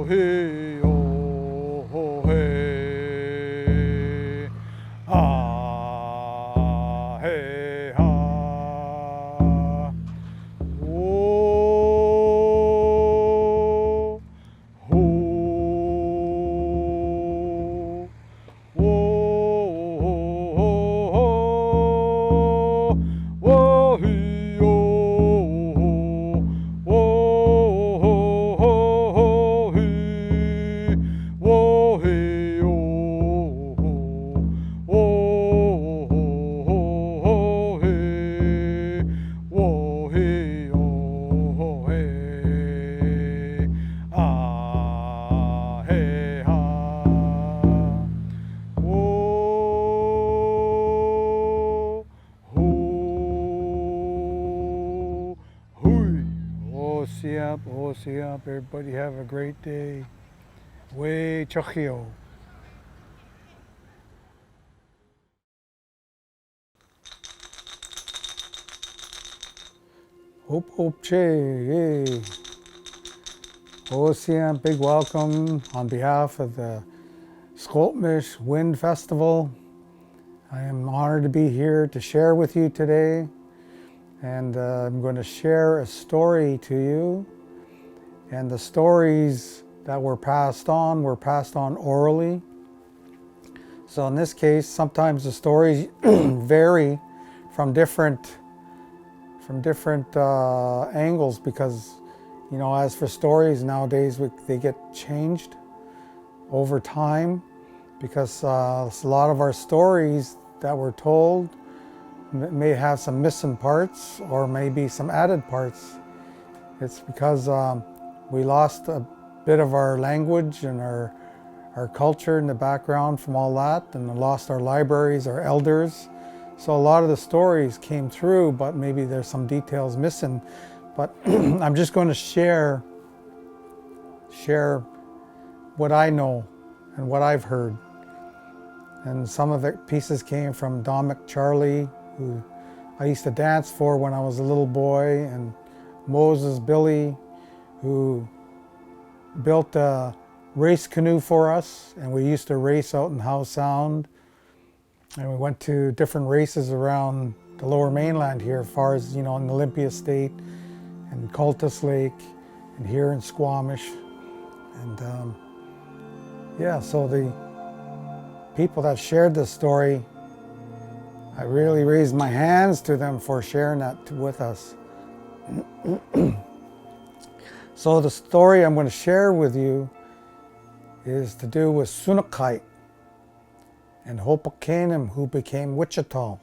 hey, oh, hey, ah, hey, ha, oh, ho, oh, hey, see up. Everybody have a great day. Way chachio. Hope, hope, che, yay. Siap, big welcome on behalf of the Squamish Wind Festival. I am honored to be here to share with you today. And I'm going to share a story to you. And the stories that were passed on orally. So in this case, sometimes the stories vary from different angles because, you know, as for stories nowadays, they get changed over time because a lot of our stories that were told may have some missing parts or maybe some added parts. It's because we lost a bit of our language and our culture in the background from all that, and lost our libraries, our elders. So a lot of the stories came through, but maybe there's some details missing. But I'm just going to share what I know and what I've heard. And some of the pieces came from Dominic Charlie, who I used to dance for when I was a little boy, and Moses Billy, who built a race canoe for us, and we used to race out in Howe Sound, and we went to different races around the Lower Mainland here, as far as, you know, in Olympia State and Cultus Lake and here in Squamish. And yeah, so the people that shared this story, I really raised my hands to them for sharing that with us. So the story I'm going to share with you is to do with Sunakai and Hopokanem, who became Wichita.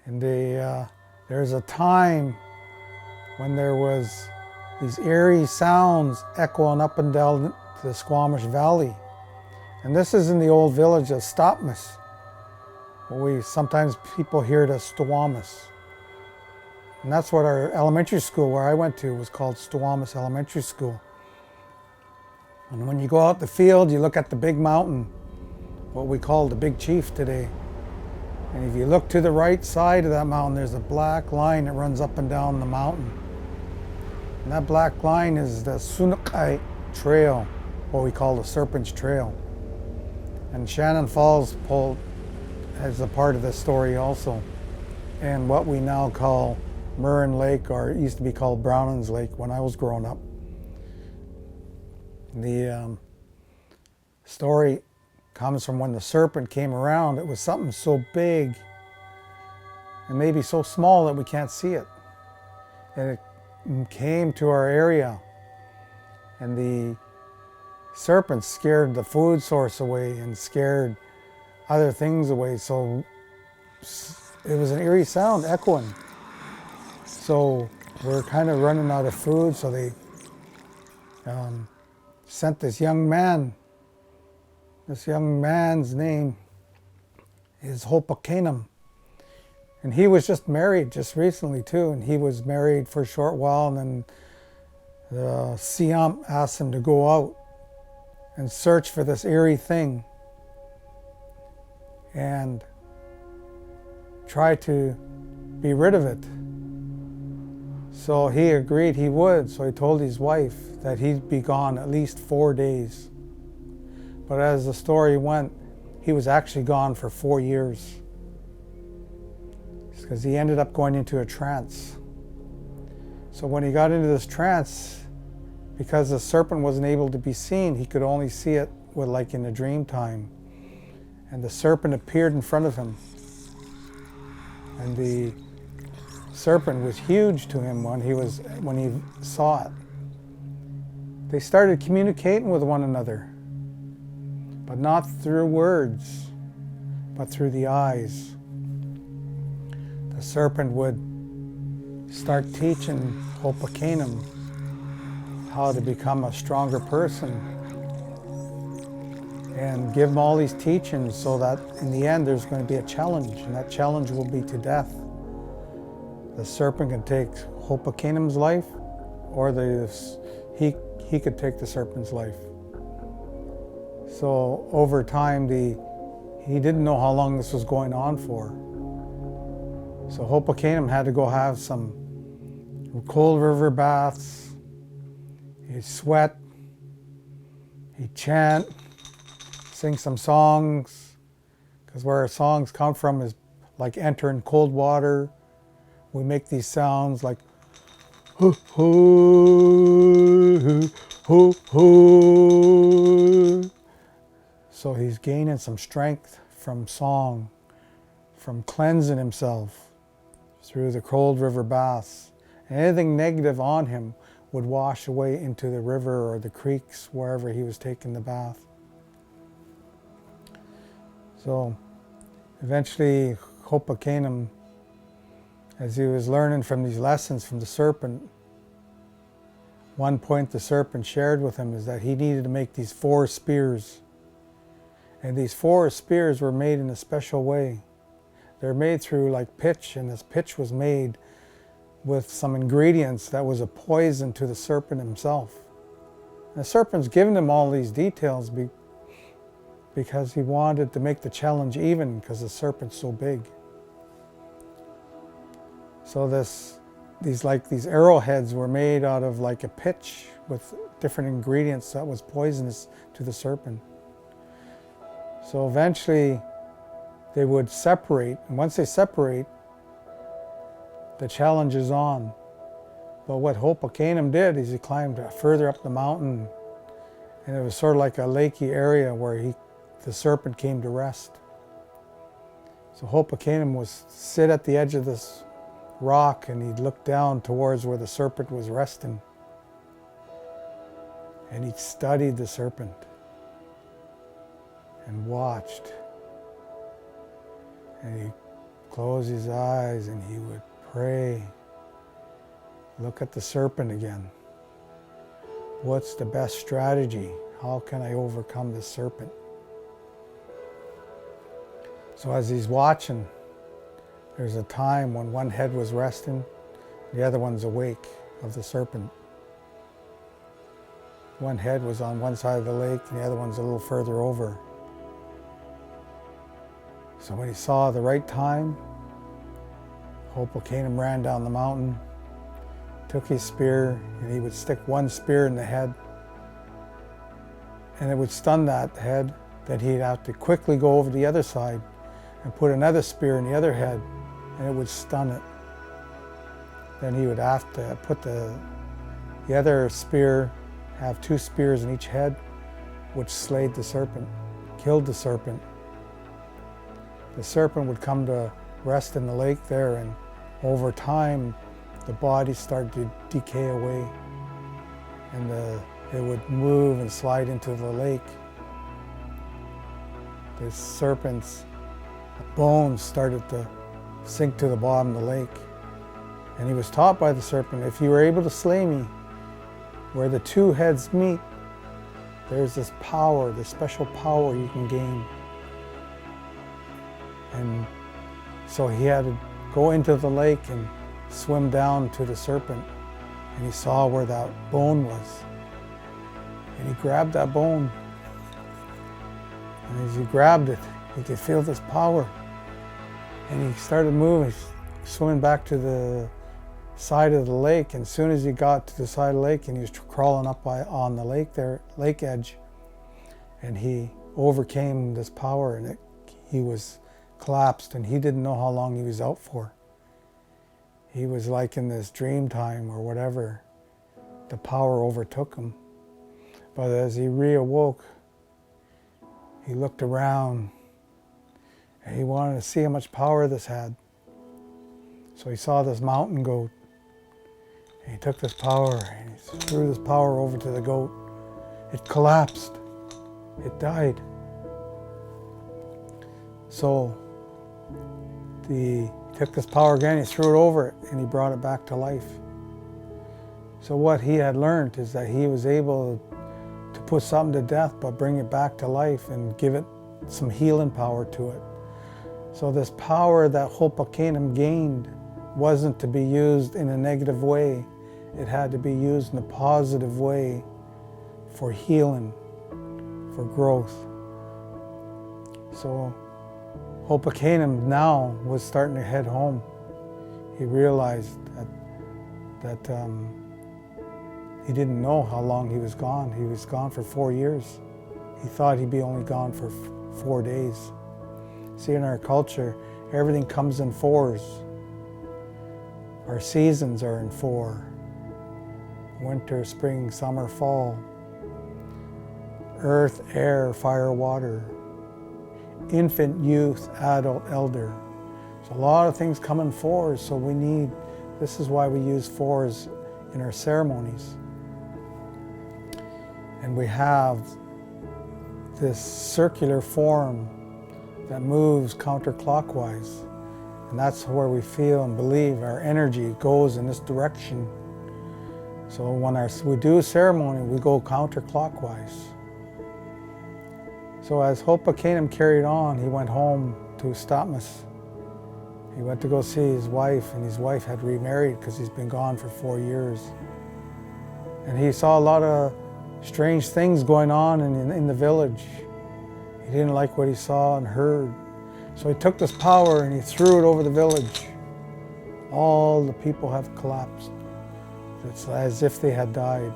And there's a time when there was these eerie sounds echoing up and down the Squamish Valley. And this is in the old village of Stopmas. Sometimes people hear it as Stowamus. And that's what our elementary school where I went to was called Stowamus Elementary School. And when you go out the field, you look at the big mountain, what we call the Big Chief today. And if you look to the right side of that mountain, there's a black line that runs up and down the mountain. And that black line is the Sunakai Trail, what we call the Serpent's Trail. And Shannon Falls as a part of this story also. And what we now call Murren Lake, or it used to be called Brownings Lake when I was growing up. The story comes from when the serpent came around. It was something so big and maybe so small that we can't see it. And it came to our area, and the serpent scared the food source away and scared other things away. So it was an eerie sound echoing. So we're kind of running out of food, so they sent this young man. This young man's name is Hopokanem. And he was just married just recently too, and he was married for a short while, and then the Siam asked him to go out and search for this eerie thing and try to be rid of it. So he agreed he would. So he told his wife that he'd be gone at least 4 days. But as the story went, he was actually gone for 4 years. Because he ended up going into a trance. So when he got into this trance, because the serpent wasn't able to be seen, he could only see it with, like, in a dream time. And the serpent appeared in front of him. And the serpent was huge to him when he saw it. They started communicating with one another, but not through words, but through the eyes. The serpent would start teaching overcame how to become a stronger person, and give him all these teachings so that in the end there's going to be a challenge, and that challenge will be to death. The serpent can take overcame's life, or he could take the serpent's life. So over time, he didn't know how long this was going on for. So overcame had to go have some cold river baths. He'd sweat, he'd chant, sing some songs, because where our songs come from is like entering cold water. We make these sounds like hoo hoo hoo hoo. So he's gaining some strength from song, from cleansing himself through the cold river baths. And anything negative on him would wash away into the river or the creeks, wherever he was taking the bath. So eventually overcame, as he was learning from these lessons from the serpent, one point the serpent shared with him is that he needed to make these 4 spears. And these 4 spears were made in a special way. They're made through like pitch, and this pitch was made with some ingredients that was a poison to the serpent himself. And the serpent's given him all these details because he wanted to make the challenge even, because the serpent's so big. So these arrowheads were made out of like a pitch with different ingredients that was poisonous to the serpent. So eventually they would separate, and once they separate, the challenge is on. But what overcame did is he climbed further up the mountain, and it was sort of like a lakey area where the serpent came to rest. So overcame was sit at the edge of this rock, and he'd look down towards where the serpent was resting, and he studied the serpent and watched, and he'd close his eyes and he would pray, look at the serpent again. What's the best strategy? How can I overcome this serpent? So as he's watching, there's a time when one head was resting, the other one's awake of the serpent. One head was on one side of the lake and the other one's a little further over. So when he saw the right time, overcame ran down the mountain, took his spear, and he would stick one spear in the head, and it would stun that head. Then he'd have to quickly go over to the other side and put another spear in the other head, and it would stun it. Then he would have to put the other spear, have 2 spears in each head, which slayed the serpent, killed the serpent. The serpent would come to rest in the lake there, and over time the body started to decay away, and it would move and slide into the lake. The serpent's bones started to sink to the bottom of the lake, and he was taught by the serpent, if you were able to slay me, where the 2 heads meet, there's this power, this special power you can gain. And so he had to go into the lake and swim down to the serpent, and he saw where that bone was. And he grabbed that bone, and as he grabbed it, he could feel this power. And he started moving, swimming back to side of the lake, and as soon as he got to the side of the lake, and he was crawling up on the lake there, lake edge, and he overcame this power, and he was collapsed, and he didn't know how long he was out for. He was like in this dream time or whatever. The power overtook him. But as he reawoke, he looked around, and he wanted to see how much power this had. So he saw this mountain goat, and he took this power and he threw this power over to the goat. It collapsed. It died. So he took this power again, he threw it over it, and he brought it back to life. So what he had learned is that he was able to put something to death but bring it back to life and give it some healing power to it. So this power that Overcame gained wasn't to be used in a negative way. It had to be used in a positive way for healing, for growth. So Overcame now was starting to head home. He realized that he didn't know how long he was gone. He was gone for 4 years. He thought he'd be only gone for 4 days. See, in our culture, everything comes in fours. Our seasons are in 4. Winter, spring, summer, fall. Earth, air, fire, water. Infant, youth, adult, elder. So a lot of things come in 4s, so this is why we use 4s in our ceremonies. And we have this circular form that moves counterclockwise. And that's where we feel and believe our energy goes in this direction. So when we do a ceremony, we go counterclockwise. So as Overcame carried on, he went home to Squamish. He went to go see his wife, and his wife had remarried because he's been gone for 4 years. And he saw a lot of strange things going on in the village. He didn't like what he saw and heard. So he took this power and he threw it over the village. All the people have collapsed. It's as if they had died.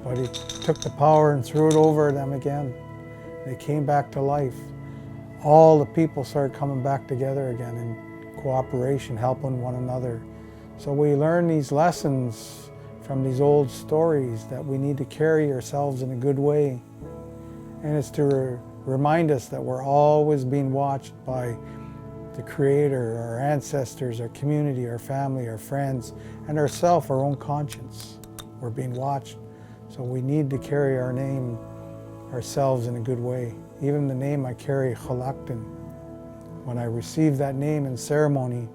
But he took the power and threw it over them again. They came back to life. All the people started coming back together again in cooperation, helping one another. So we learn these lessons from these old stories that we need to carry ourselves in a good way. And it's to remind us that we're always being watched by the Creator, our ancestors, our community, our family, our friends, and ourselves, our own conscience. We're being watched. So we need to carry our name ourselves in a good way. Even the name I carry, Xwalacktun, when I received that name in ceremony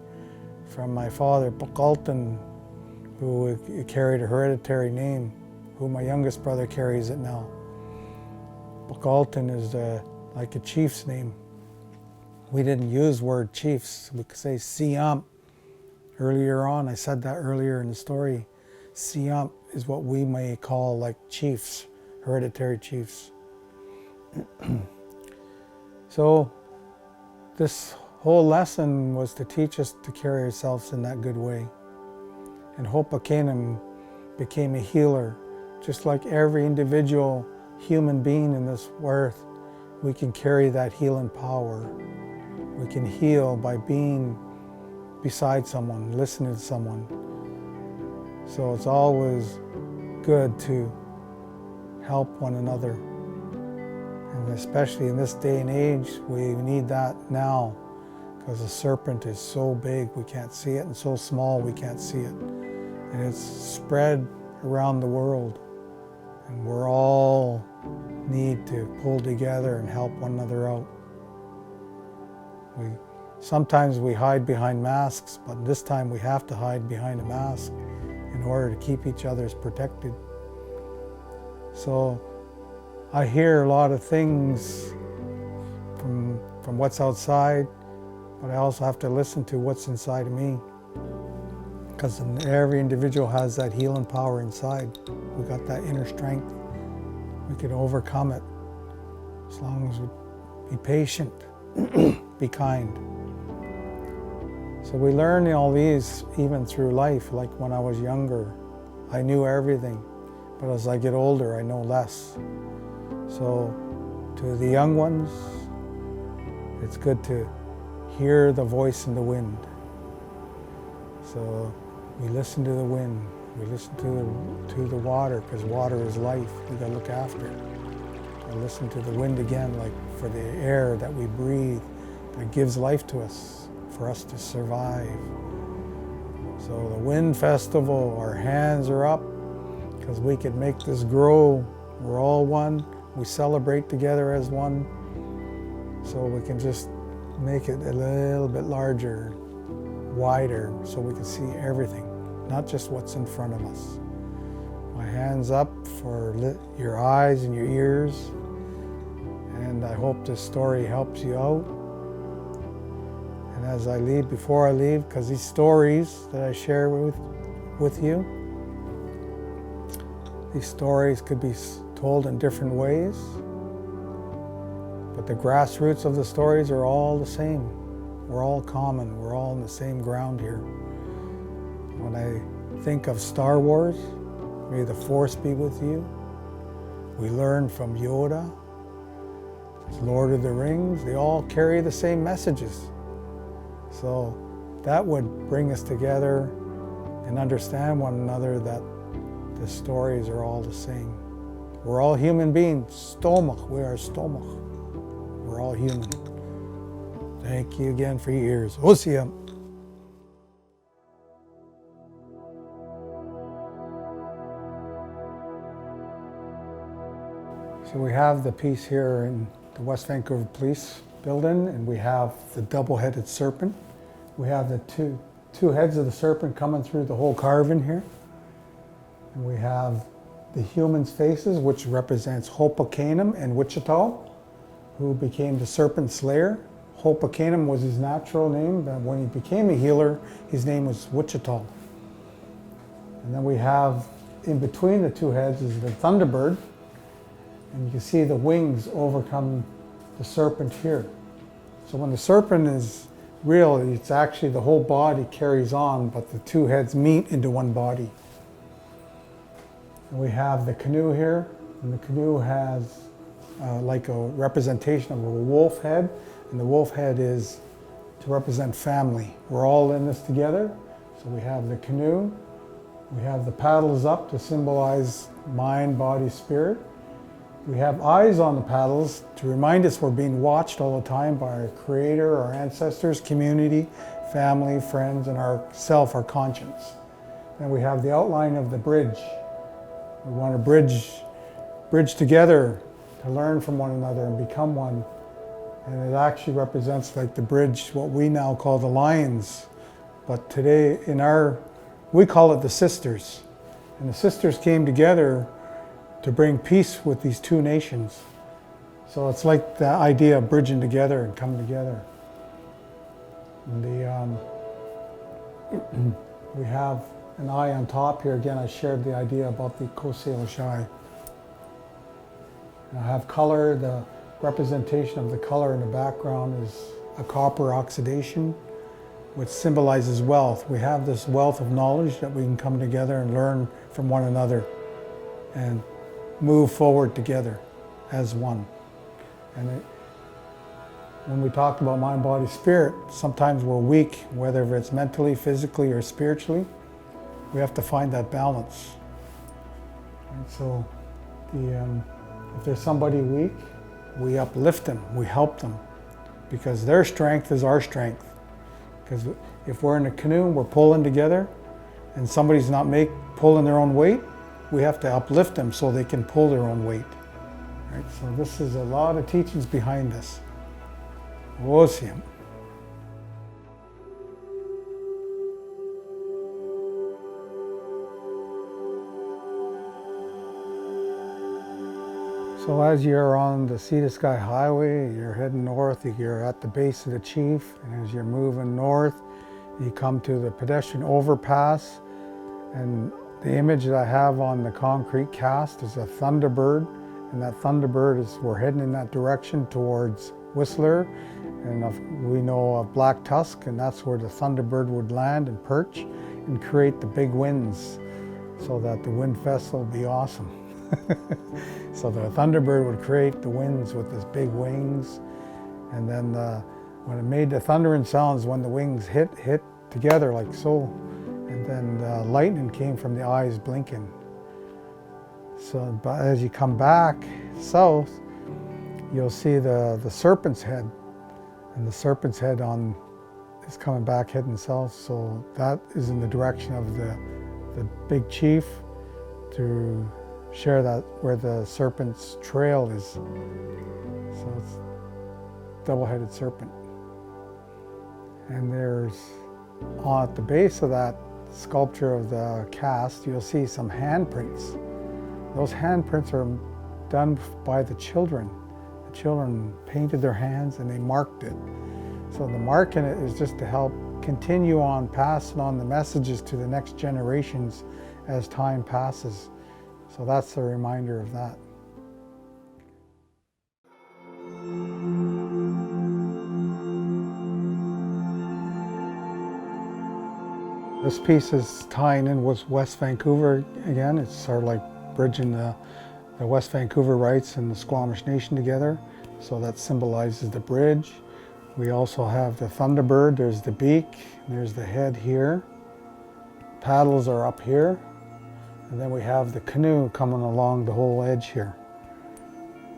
from my father, Outdun, who carried a hereditary name, who my youngest brother carries it now. Outdun is like a chief's name. We didn't use word chiefs. We could say Siamp. Earlier on, I said that earlier in the story. Siamp is what we may call like chiefs, hereditary chiefs. So this whole lesson was to teach us to carry ourselves in that good way. And Overcame became a healer. Just like every individual human being in this earth, we can carry that healing power. We can heal by being beside someone, listening to someone. So it's always good to help one another. And especially in this day and age, we need that now, because the serpent is so big we can't see it, and so small we can't see it. And it's spread around the world. And we're all need to pull together and help one another out. Sometimes we hide behind masks, but this time we have to hide behind a mask in order to keep each other protected. So I hear a lot of things from what's outside, but I also have to listen to what's inside of me. Because every individual has that healing power inside. We got that inner strength. We can overcome it as long as we be patient, be kind. So we learn all these even through life. Like when I was younger, I knew everything, but as I get older, I know less. So to the young ones, it's good to hear the voice in the wind. So we listen to the wind, we listen to the water, because water is life, we gotta look after it. I listen to the wind again, like for the air that we breathe, that gives life to us, for us to survive. So the Wind Festival, our hands are up, because we could make this grow. We're all one, we celebrate together as one, so we can just make it a little bit larger, wider, so we can see everything, not just what's in front of us. My hands up for your eyes and your ears, and I hope this story helps you out. And as I leave, before I leave, because these stories that I share with you, these stories could be told in different ways, but the grassroots of the stories are all the same. We're all common, we're all on the same ground here. When I think of Star Wars, may the Force be with you. We learn from Yoda, Lord of the Rings, they all carry the same messages. So that would bring us together and understand one another, that the stories are all the same. We're all human beings. Stomach, we are stomach. We're all human. Thank you again for your ears. Osia. So we have the piece here in the West Vancouver Police Building, and we have the double-headed serpent. We have the two heads of the serpent coming through the whole carving here. And we have the human's faces, which represents Hopokanum and Wichita, who became the serpent slayer. Hopokanum was his natural name, but when he became a healer, his name was Wichita. And then we have, in between the two heads is the Thunderbird, and you can see the wings overcome the serpent here. So when the serpent is real, it's actually the whole body carries on, but the two heads meet into one body. And we have the canoe here, and the canoe has like a representation of a wolf head, and the wolf head is to represent family. We're all in this together. So we have the canoe, we have the paddles up to symbolize mind, body, spirit. We have eyes on the paddles to remind us we're being watched all the time by our creator, our ancestors, community, family, friends, and our self, our conscience. And we have the outline of the bridge. We want to bridge together to learn from one another and become one. And it actually represents like the bridge, what we now call the lions. But today we call it the sisters. And the sisters came together to bring peace with these two nations. So it's like the idea of bridging together and coming together. And we have an eye on top here. Again, I shared the idea about the Kosalish eye. And I have color. The representation of the color in the background is a copper oxidation, which symbolizes wealth. We have this wealth of knowledge that we can come together and learn from one another and move forward together as one. And when we talk about mind, body, spirit, sometimes we're weak, whether it's mentally, physically, or spiritually. We have to find that balance. And so if there's somebody weak, we uplift them, we help them, because their strength is our strength. Because if we're in a canoe, we're pulling together, and somebody's not pulling their own weight, we have to uplift them so they can pull their own weight. Right? So this is a lot of teachings behind this. Awesome. So as you're on the Sea to Sky Highway, you're heading north, you're at the base of the Chief, and as you're moving north, you come to the pedestrian overpass, and the image that I have on the concrete cast is a Thunderbird, and that Thunderbird we're heading in that direction towards Whistler, And we know of Black Tusk, and that's where the Thunderbird would land and perch and create the big winds so that the wind festival would be awesome. So the Thunderbird would create the winds with his big wings, and then when it made the thundering sounds, when the wings hit together like so, and then the lightning came from the eyes blinking. So, but as you come back south, you'll see the serpent's head, and the serpent's head is coming back heading south. So that is in the direction of the big chief, to share that where the serpent's trail is. So it's double-headed serpent. And there's, at the base of that sculpture of the cast, you'll see some handprints. Those handprints are done by the children. The children painted their hands and they marked it. So the marking it is just to help continue on passing on the messages to the next generations as time passes. So that's a reminder of that. This piece is tying in with West Vancouver again. It's sort of like bridging the West Vancouver rights and the Squamish Nation together. So that symbolizes the bridge. We also have the Thunderbird. There's the beak, there's the head here. Paddles are up here. And then we have the canoe coming along the whole edge here.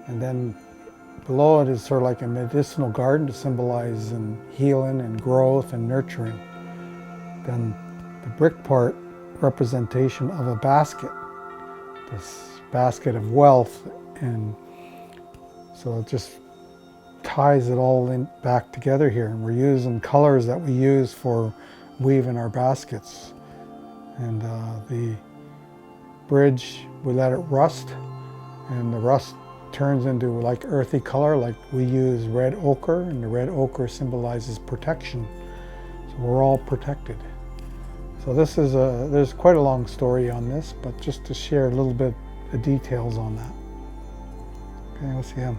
And then below it is sort of like a medicinal garden to symbolize healing and growth and nurturing. Then the brick part, representation of a basket, this basket of wealth, and so it just ties it all in back together here. And we're using colors that we use for weaving our baskets. And the bridge, we let it rust, and the rust turns into like earthy color, like we use red ochre, and the red ochre symbolizes protection. So we're all protected. So this is there's quite a long story on this, but just to share a little bit of details on that. Okay, let's see him.